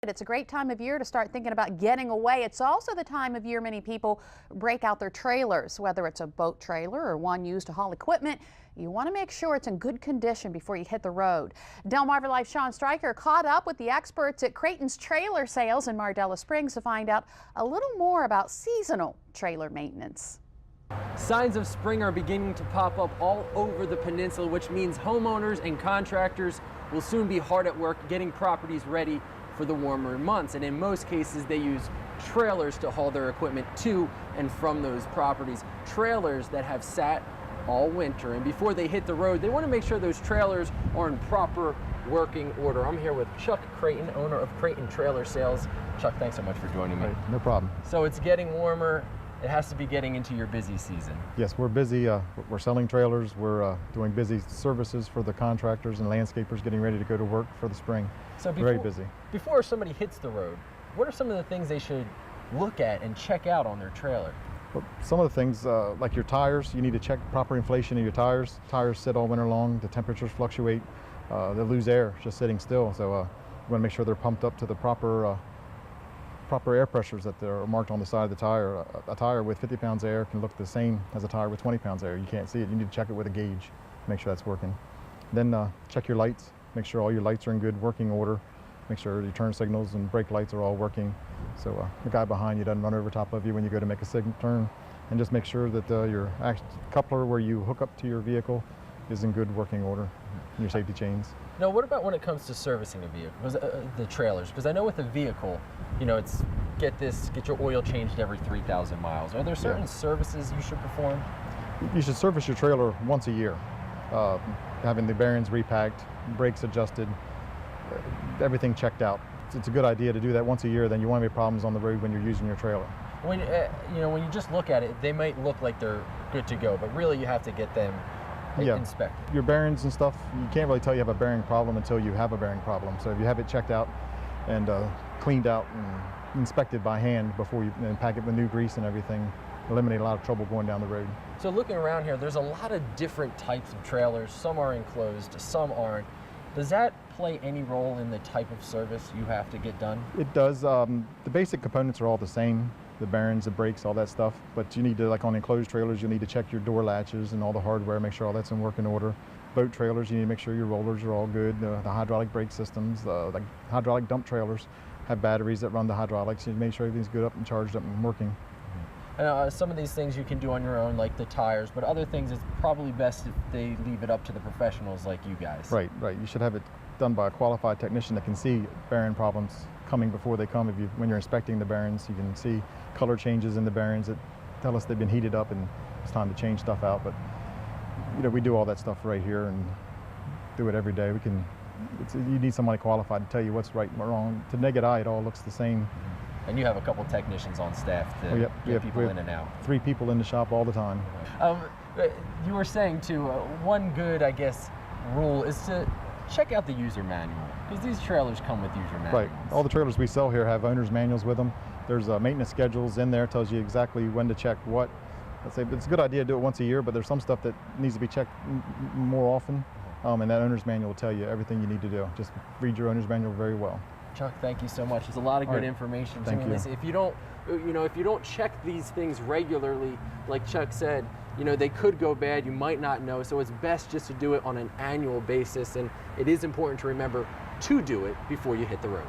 It's a great time of year to start thinking about getting away. It's also the time of year many people break out their trailers, whether it's a boat trailer or one used to haul equipment. You want to make sure it's in good condition before you hit the road. Delmarva Life's Sean Stryker caught up with the experts at Creighton's trailer sales in Mardella Springs to find out a little more about seasonal trailer maintenance. Signs of spring are beginning to pop up all over the peninsula, which means homeowners and contractors will soon be hard at work getting properties ready for the warmer months. And in most cases, they use trailers to haul their equipment to and from those properties. Trailers that have sat all winter, and before they hit the road, they want to make sure those trailers are in proper working order. I'm here with Chuck Creighton, owner of Creighton Trailer Sales. Chuck, thanks so much for joining me. Right, no problem. So it's getting warmer. It has to be getting into your busy season. Yes, we're busy. We're selling trailers. We're doing busy services for the contractors and landscapers getting ready to go to work for the spring. So very busy. Before somebody hits the road, what are some of the things they should look at and check out on their trailer? Well, some of the things like your tires, you need to check proper inflation of your tires. Tires sit all winter long. The temperatures fluctuate. They lose air just sitting still. So you want to make sure they're pumped up to the proper air pressures that are marked on the side of the tire. A tire with 50 pounds of air can look the same as a tire with 20 pounds of air. You can't see it. You need to check it with a gauge, make sure that's working. Then check your lights. Make sure all your lights are in good working order. Make sure your turn signals and brake lights are all working. So the guy behind you doesn't run over top of you when you go to make a turn. And just make sure that your coupler where you hook up to your vehicle is in good working order, and your safety chains. Now, what about when it comes to servicing a vehicle, the trailers? Because I know with a vehicle, you know, it's get your oil changed every 3,000 miles. Are there certain services you should perform? You should service your trailer once a year. Having the bearings repacked, brakes adjusted, everything checked out. It's a good idea to do that once a year. Then you won't have any problems on the road when you're using your trailer. When when you just look at it, they might look like they're good to go, but really you have to get them inspected. Your bearings and stuff, you can't really tell you have a bearing problem until you have a bearing problem. So if you have it checked out and cleaned out and inspected by hand before you pack it with new grease and everything, eliminate a lot of trouble going down the road. So looking around here, there's a lot of different types of trailers. Some are enclosed, some aren't. Does that play any role in the type of service you have to get done? It does. The basic components are all the same. The bearings, the brakes, all that stuff. But you need to, like on enclosed trailers, you need to check your door latches and all the hardware, make sure all that's in working order. Boat trailers, you need to make sure your rollers are all good. The hydraulic brake systems, the hydraulic dump trailers have batteries that run the hydraulics. You need to make sure everything's good up and charged up and working. Some of these things you can do on your own, like the tires, but other things it's probably best if they leave it up to the professionals like you guys. Right. You should have it done by a qualified technician that can see bearing problems coming before they come. When you're inspecting the bearings, you can see color changes in the bearings that tell us they've been heated up and it's time to change stuff out. But we do all that stuff right here and do it every day. You need somebody qualified to tell you what's right and wrong. To naked eye, it all looks the same. And you have a couple technicians on staff to get people in and out. 3 people in the shop all the time. You were saying too, one good, I guess, rule is to check out the user manual, because these trailers come with user manuals. Right. All the trailers we sell here have owner's manuals with them. There's maintenance schedules in there, tells you exactly when to check what. Let's say it's a good idea to do it once a year, but there's some stuff that needs to be checked more often, and that owner's manual will tell you everything you need to do. Just read your owner's manual very well. Chuck, thank you so much. There's a lot of good information. Thank you. If you don't, if you don't check these things regularly, like Chuck said, they could go bad. You might not know. So it's best just to do it on an annual basis. And it is important to remember to do it before you hit the road.